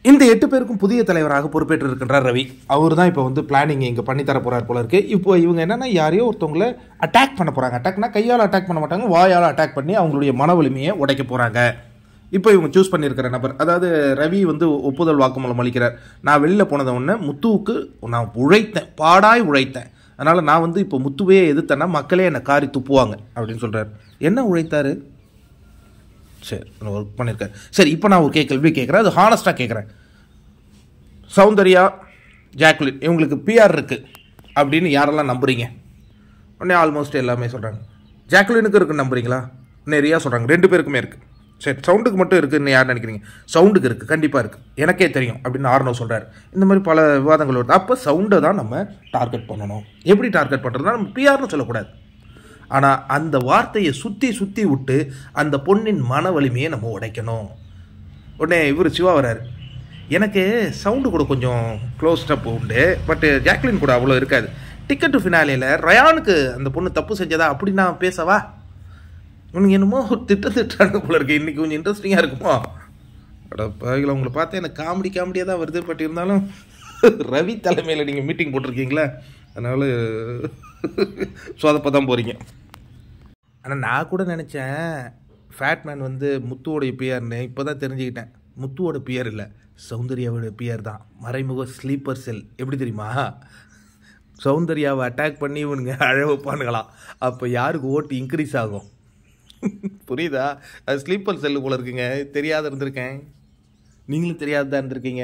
இந்த 8 பேருக்கும் புதிய தலைவராக பொறுப்பேற்று இருக்கின்றார் ரவி. அவர் தான் இப்போ வந்து பிளானிங் இங்கே பண்ணி தர போறார் போல இருக்கு. இப்போ இவங்க என்னன்னா யாரையோ ஒருத்தவங்களை அட்டாக் பண்ண போறாங்க. அட்டாக்னா கையால் அட்டாக் பண்ண மாட்டாங்க, வாயால் அட்டாக் பண்ணி அவங்களுடைய மன வலிமையை உடைக்க போறாங்க. இப்போ இவங்க சூஸ் பண்ணியிருக்கிற நபர், அதாவது ரவி வந்து ஒப்புதல் வாக்குமூலம் அளிக்கிறார். நான் வெளியில் போனதை உடனே முத்துவுக்கு நான் உழைத்தேன், பாடாய் உழைத்தேன், அதனால் நான் வந்து இப்போ முத்துவே எதிர்த்தேன்னா மக்களே என்னை காரி துப்புவாங்க அப்படின்னு சொல்கிறார். என்ன உழைத்தாரு? சரி, ஒர்க் பண்ணியிருக்காரு. சரி, இப்போ நான் ஒரு கேள்வி கேட்குறேன், அது ஹானஸ்ட்டாக கேட்குறேன். சௌந்தர்யா, ஜாக்லின் இவங்களுக்கு பிஆர் இருக்குது அப்படின்னு யாரெல்லாம் நம்புறீங்க? உடனே ஆல்மோஸ்ட் எல்லாமே சொல்கிறாங்க. ஜாக்லினுக்கு இருக்குன்னு நம்புறீங்களா? நிறையா சொல்கிறாங்க. 2 பேருக்குமே இருக்குது. சரி, சவுண்டுக்கு மட்டும் இருக்குதுன்னு யார் நினைக்கிறீங்க? சவுண்டுக்கு இருக்குது, கண்டிப்பாக இருக்குது, எனக்கே தெரியும் அப்படின்னு ஆர்னவ் சொல்கிறார். இந்த மாதிரி பல விவாதங்கள் வருது. அப்போ சவுண்டை தான் நம்ம டார்கெட் பண்ணணும். எப்படி டார்கெட் பண்ணுறதுனா நம்ம பிஆர்னு சொல்லக்கூடாது. ஆனால் அந்த வார்த்தையை சுற்றி சுற்றி விட்டு அந்த பொண்ணின் மன வலிமையை நம்ம உடைக்கணும். உடனே இவர் சிவா வராரு. எனக்கு சவுண்டு கூட கொஞ்சம் க்ளோஸ்டப் உண்டு, பட்டு ஜாக்லின் கூட அவ்வளோ இருக்காது. டிக்கெட் டு ஃபினாலேயில் ரயானுக்கு அந்த பொண்ணு தப்பு செஞ்சதா அப்படி நான் பேசவா? உனக்கு என்னமோ ஒரு திட்டாங்க போல இருக்கு. இன்றைக்கி கொஞ்சம் இன்ட்ரெஸ்டிங்காக இருக்குமோ? அடப்பாவில உங்களை பார்த்தா எனக்கு காமெடியாக தான் வருது. பட் இருந்தாலும் ரவி தலைமையில் நீங்கள் மீட்டிங் போட்டிருக்கீங்களா, அதனால் சொதப்ப தான் போகிறீங்க. ஆனால் நான் கூட நினச்சேன் ஃபேட்மேன் வந்து முத்துவோடைய பிஆர்னு. இப்போ தான் தெரிஞ்சுக்கிட்டேன், முத்துவோட பிஆர் இல்லை, சௌந்தர்யாவோட பிஆர் தான். மறைமுக ஸ்லீப்பர் செல். எப்படி தெரியுமா? சௌந்தர்யாவை அட்டாக் பண்ணி இவனுங்க அழ வைப்பானுங்களாம். அப்போ யாருக்கு ஓட்டு இன்க்ரீஸ் ஆகும்? புரியுதா? அது ஸ்லீப்பர் செல்லு போல இருக்குங்க. தெரியாத இருந்திருக்கேன், நீங்களும் தெரியாத தான் இருந்திருக்கீங்க.